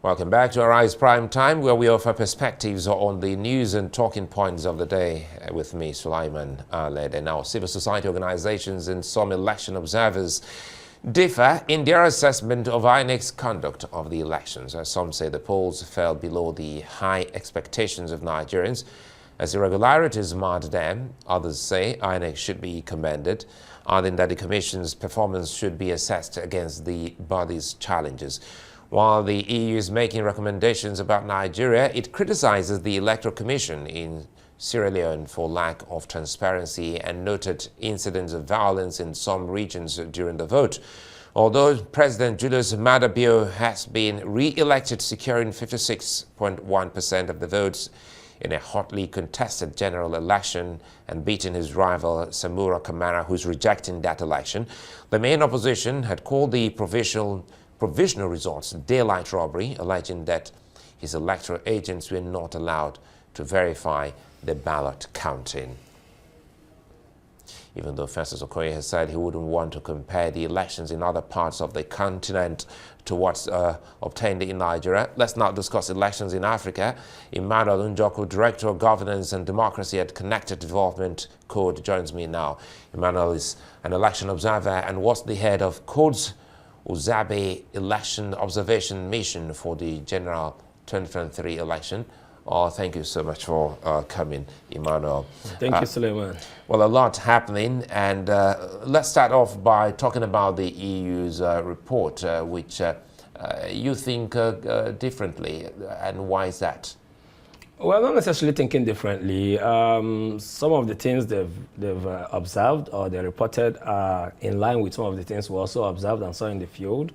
Welcome back to Arise Prime Time, where we offer perspectives on the news and talking points of the day with me, Sulaiman Aled. And our civil society organizations and some election observers differ in their assessment of INEC's conduct of the elections. As some say the polls fell below the high expectations of Nigerians, as irregularities marred them. Others say INEC should be commended, adding that the Commission's performance should be assessed against the body's challenges. While the EU is making recommendations about Nigeria, it criticizes the Electoral Commission in Sierra Leone for lack of transparency and noted incidents of violence in some regions during the vote. Although President Julius Maada Bio has been re-elected, securing 56.1% of the votes in a hotly contested general election and beating his rival Samura Kamara, who's rejecting that election, the main opposition had called the provisional results daylight robbery, alleging that his electoral agents were not allowed to verify the ballot counting. Even though Festus Okoye has said he wouldn't want to compare the elections in other parts of the continent to what's obtained in Nigeria, let's now discuss elections in Africa. Emmanuel Njoku, Director of Governance and Democracy at Connected Development Code, joins me now. Emmanuel is an election observer and was the head of Code's Uzabe Election Observation Mission for the General 2023 election. Thank you so much for coming, Emmanuel. Thank you, Suleiman. Well, a lot happening, and let's start off by talking about the EU's report, which you think differently, and why is that? Well, not necessarily thinking differently. Some of the things they've observed or they reported are in line with some of the things we also observed and saw in the field.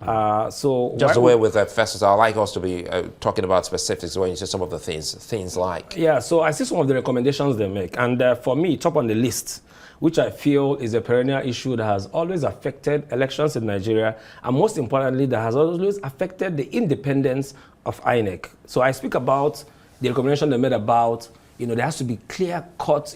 So just away with that, Festus, I'd like us to be talking about specifics when you say some of the things like. Yeah, so I see some of the recommendations they make, and for me, top on the list, which I feel is a perennial issue that has always affected elections in Nigeria, and most importantly, that has always affected the independence of INEC. So I speak about the recommendation they made about, there has to be clear-cut,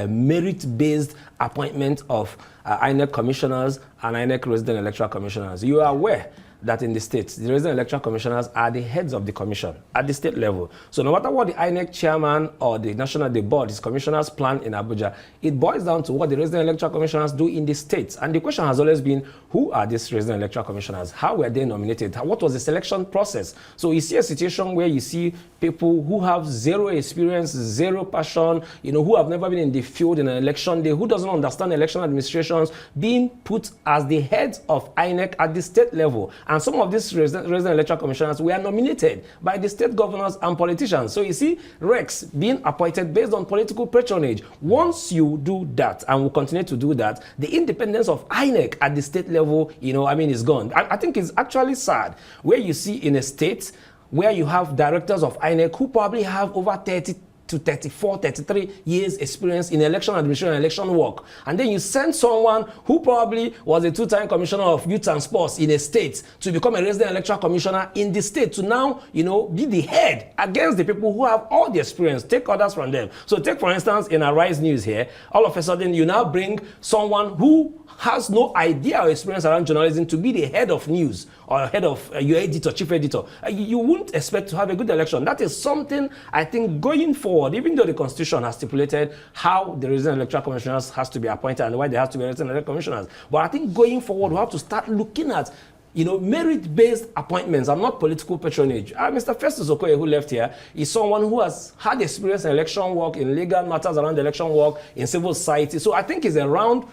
merit-based appointment of INEC commissioners and INEC resident electoral commissioners. You are aware that in the states, the resident electoral commissioners are the heads of the commission at the state level. So no matter what the INEC chairman or the board, his commissioners plan in Abuja, it boils down to what the resident electoral commissioners do in the states. And the question has always been, who are these resident electoral commissioners? How were they nominated? What was the selection process? So you see a situation where you see people who have zero experience, zero passion, who have never been in the field in an election day, who doesn't understand election administrations, being put as the heads of INEC at the state level. And some of these resident electoral commissioners were nominated by the state governors and politicians. So you see Rex being appointed based on political patronage. Once you do that, and will continue to do that, the independence of INEC at the state level, is gone. I think it's actually sad where you see in a state where you have directors of INEC who probably have over 30 to 34, 33 years experience in election administration and election work. And then you send someone who probably was a two-time commissioner of youth and sports in a state to become a resident electoral commissioner in the state to now, be the head against the people who have all the experience. Take orders from them. So take, for instance, in Arise News here, all of a sudden you now bring someone who has no idea or experience around journalism to be the head of news or head of your editor, chief editor. You wouldn't expect to have a good election. That is something I think going forward, even though the Constitution has stipulated how the resident electoral commissioners has to be appointed and why they have to be resident electoral commissioners. But I think going forward, we have to start looking at merit-based appointments and not political patronage. Mr. Festus Okoye, who left here, is someone who has had experience in election work, in legal matters around election work, in civil society. So I think it's a round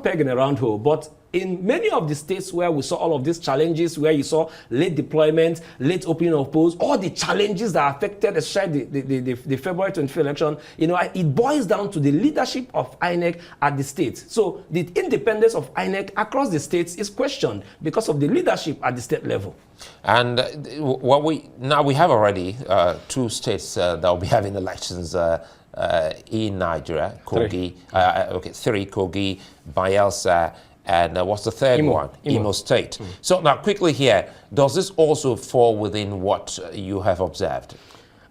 peg in a round hole. But in many of the states where we saw all of these challenges, where you saw late deployment, late opening of polls, all the challenges that affected especially the February 25th election, it boils down to the leadership of INEC at the states. So the independence of INEC across the states is questioned because of the leadership at the state level. And we have already two states that will be having elections in Nigeria, Kogi, three, Kogi, Bayelsa, and what's the third one? Imo State. So now quickly here, does this also fall within what you have observed?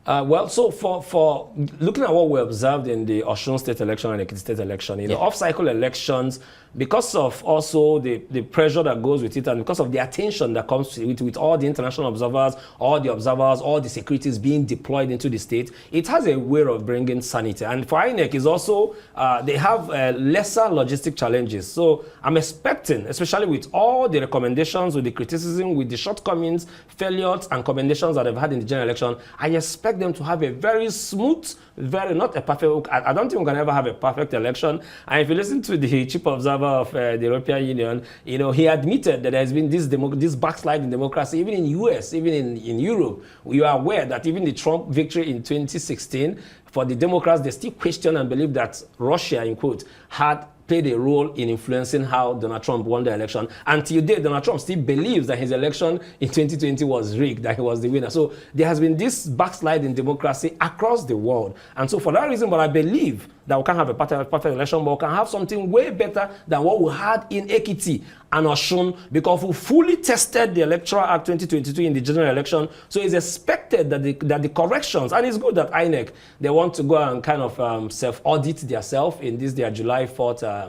Well, so for looking at what we observed in the Osun state election and Ekiti state election, in the off-cycle elections, because of also the pressure that goes with it and because of the attention that comes with all the international observers, all the securities being deployed into the state, it has a way of bringing sanity. And for INEC is also, they have lesser logistic challenges. So I'm expecting, especially with all the recommendations, with the criticism, with the shortcomings, failures, and commendations that they've had in the general election, I expect them to have a very smooth, not a perfect, I don't think we can ever have a perfect election. And if you listen to the chief observer of the European Union, he admitted that there has been this backslide in democracy, even in US, even in Europe. You are aware that even the Trump victory in 2016, for the Democrats, they still question and believe that Russia, in quote, had played a role in influencing how Donald Trump won the election. Until today, Donald Trump still believes that his election in 2020 was rigged, that he was the winner. So there has been this backslide in democracy across the world. And so for that reason, but I believe that we can't have a perfect election, but we can have something way better than what we had in Ekiti and Osun, because we fully tested the Electoral Act 2022 in the general election. So it's expected that the corrections, and it's good that INEC, they want to go and kind of self-audit themselves in this their July 4th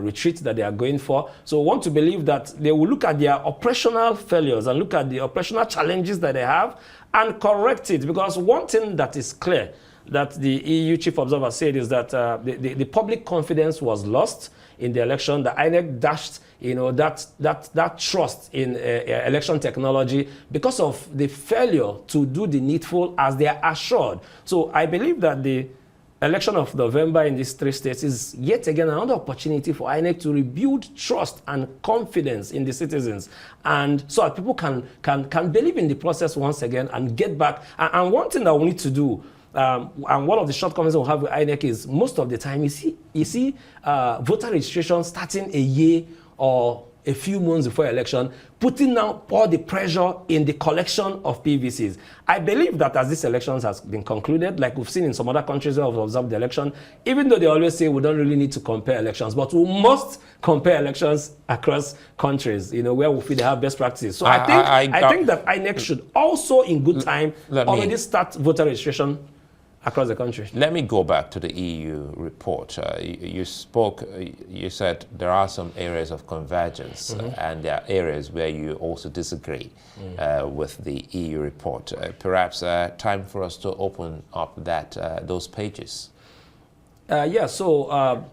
retreat that they are going for. So we want to believe that they will look at their operational failures and look at the operational challenges that they have and correct it. Because one thing that is clear that the EU chief observer said is that the public confidence was lost in the election. The INEC dashed, that trust in election technology because of the failure to do the needful as they are assured. So I believe that the election of November in these three states is yet again another opportunity for INEC to rebuild trust and confidence in the citizens, and so that people can believe in the process once again and get back. And one thing that we need to do, and one of the shortcomings we have with INEC is most of the time you see voter registration starting a year or a few months before election, putting now all the pressure in the collection of PVCs. I believe that as this elections has been concluded, like we've seen in some other countries where we've observed the election, even though they always say we don't really need to compare elections, but we must compare elections across countries, where we feel they have best practices. So I think that INEC should also, in good time, already start voter registration across the country. Let me go back to the EU report. You said there are some areas of convergence, and there are areas where you also disagree with the EU report. Perhaps time for us to open up those pages. So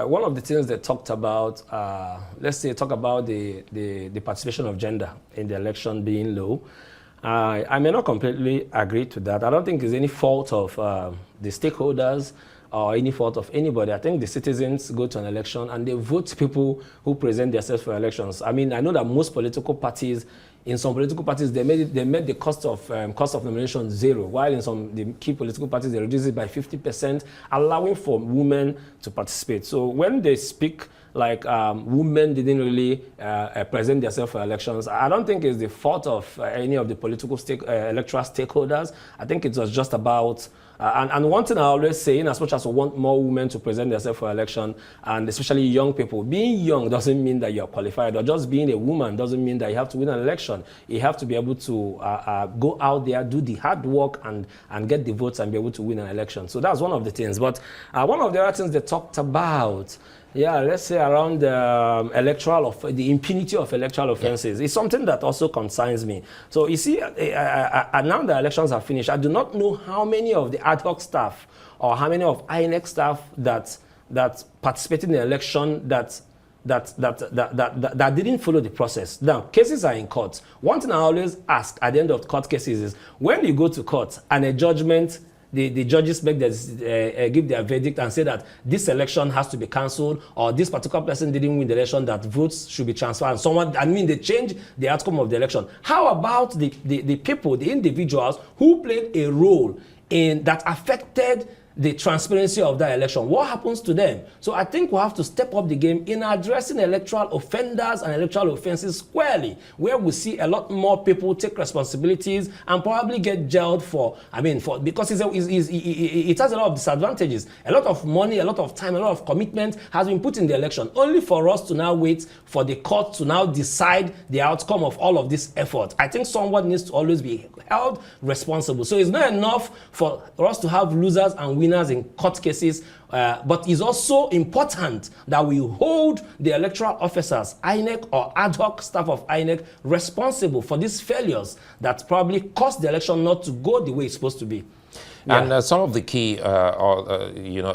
one of the things they talked about, talk about the participation of gender in the election being low. I may not completely agree to that. I don't think it's any fault of the stakeholders or any fault of anybody. I think the citizens go to an election and they vote people who present themselves for elections. I mean, I know that most political parties, in some political parties, they made the cost of nomination zero, while in the key political parties, they reduce it by 50%, allowing for women to participate. So when they speak like women didn't really present themselves for elections, I don't think it's the fault of any of the political electoral stakeholders. I think it was just about, and one thing I always say, in as much as we want more women to present themselves for election, and especially young people, being young doesn't mean that you're qualified, or just being a woman doesn't mean that you have to win an election. You have to be able to go out there, do the hard work, and get the votes and be able to win an election. So that's one of the things. But one of the other things they talked about, let's say around the impunity of electoral offenses is something that also concerns me. So you see, now the elections are finished, I do not know how many of the ad hoc staff or how many of INEC staff that participated in the election that didn't follow the process. Now, cases are in court. One thing I always ask at the end of court cases is, when you go to court and a judgment, the judges give their verdict and say that this election has to be cancelled, or this particular person didn't win the election, that votes should be transferred, and they change the outcome of the election. How about the people, the individuals who played a role in that affected the transparency of that election? What happens to them? So I think we have to step up the game in addressing electoral offenders and electoral offenses squarely, where we see a lot more people take responsibilities and probably get jailed because it has a lot of disadvantages. A lot of money, a lot of time, a lot of commitment has been put in the election, only for us to now wait for the court to now decide the outcome of all of this effort. I think someone needs to always be held responsible. So it's not enough for us to have losers and winners in court cases, but it's also important that we hold the electoral officers, INEC or ad hoc staff of INEC, responsible for these failures that probably caused the election not to go the way it's supposed to be. Yeah. And some of the key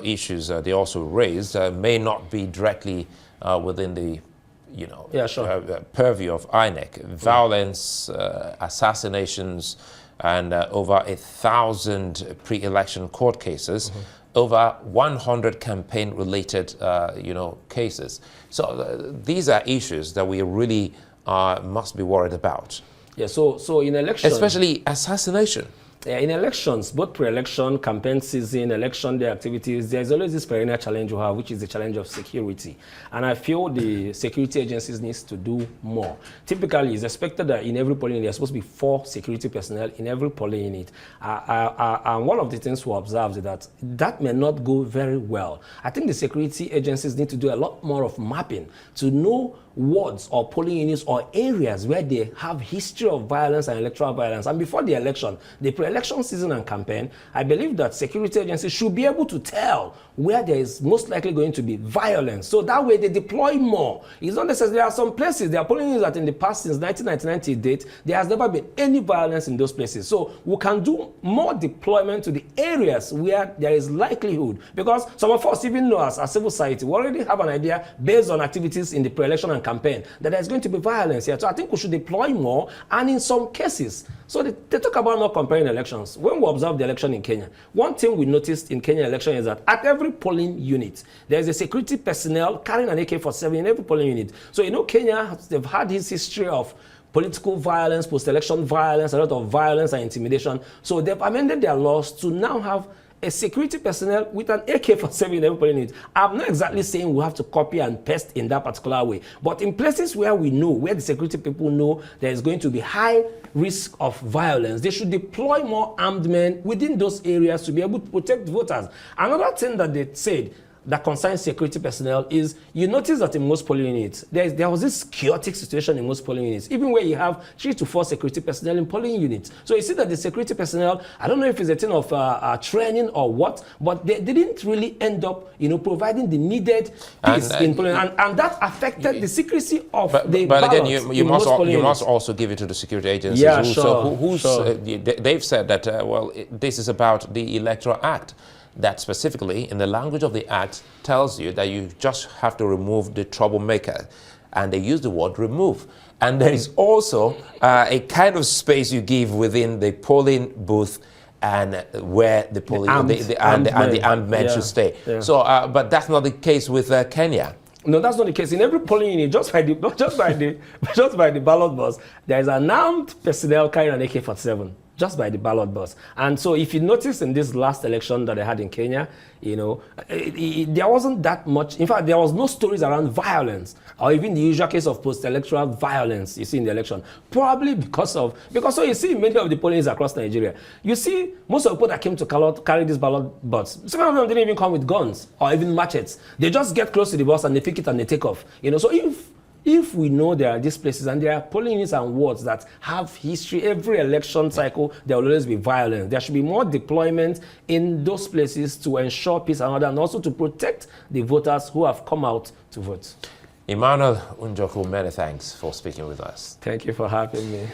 issues they also raised may not be directly within the purview of INEC. Violence, assassinations, and over 1,000 pre-election court cases, over 100 campaign-related, cases. So these are issues that we really must be worried about. Yeah. So in elections, especially assassination. In elections, both pre-election, campaign season, election day activities, there's always this perennial challenge we have, which is the challenge of security. And I feel the security agencies need to do more. Typically, it's expected that in every polling unit, there's supposed to be 4 security personnel in every polling unit. And one of the things we observe is that may not go very well. I think the security agencies need to do a lot more of mapping to know wards or polling units or areas where they have history of violence and electoral violence. And before the election, the pre-election season and campaign, I believe that security agencies should be able to tell where there is most likely going to be violence. So that way they deploy more. It's not necessary. There are some places, there are polling units that in the past, since 1999 to date, there has never been any violence in those places. So we can do more deployment to the areas where there is likelihood. Because some of us, even know as civil society, we already have an idea based on activities in the pre-election and campaign that there's going to be violence here. So I think we should deploy more, and in some cases, so they talk about not comparing elections. When we observe the election in Kenya, one thing we noticed in Kenya election is that at every polling unit, there's a security personnel carrying an AK-47 in every polling unit. So Kenya, they've had this history of political violence, post-election violence, a lot of violence and intimidation. So they've amended their laws to now have a security personnel with an AK-47 in every polling unit. I'm not exactly saying we have to copy and paste in that particular way, but in places where we know, where the security people know there is going to be high risk of violence, they should deploy more armed men within those areas to be able to protect voters. Another thing that they said that concerns security personnel is, you notice that in most polling units, there was this chaotic situation in most polling units, even where you have 3 to 4 security personnel in polling units. So you see that the security personnel, I don't know if it's a thing of training or what, but they didn't really end up, providing the needed peace in polling, and that affected the secrecy of the But ballots. Again, you must also give it to the security agencies. Yeah, they've said that this is about the Electoral Act, that specifically in the language of the Act tells you that you just have to remove the troublemaker, and they use the word remove. And there is also a kind of space you give within the polling booth and where the polling the armed men should stay. Yeah. So, but that's not the case with Kenya. No, that's not the case. In every polling unit, just by the ballot box, there is an armed personnel carrying an AK-47. Just by the ballot box. And so if you notice in this last election that they had in Kenya, there wasn't that much. In fact, there was no stories around violence or even the usual case of post-electoral violence you see in the election. Probably because so you see in many of the pollings across Nigeria, you see most of the people that came to carry this ballot box, some of them didn't even come with guns or even machetes. They just get close to the box and they pick it and they take off. So if we know there are these places and there are polling units and wards that have history, every election cycle, there will always be violence. There should be more deployment in those places to ensure peace and order, and also to protect the voters who have come out to vote. Emmanuel, Njoku, many thanks for speaking with us. Thank you for having me.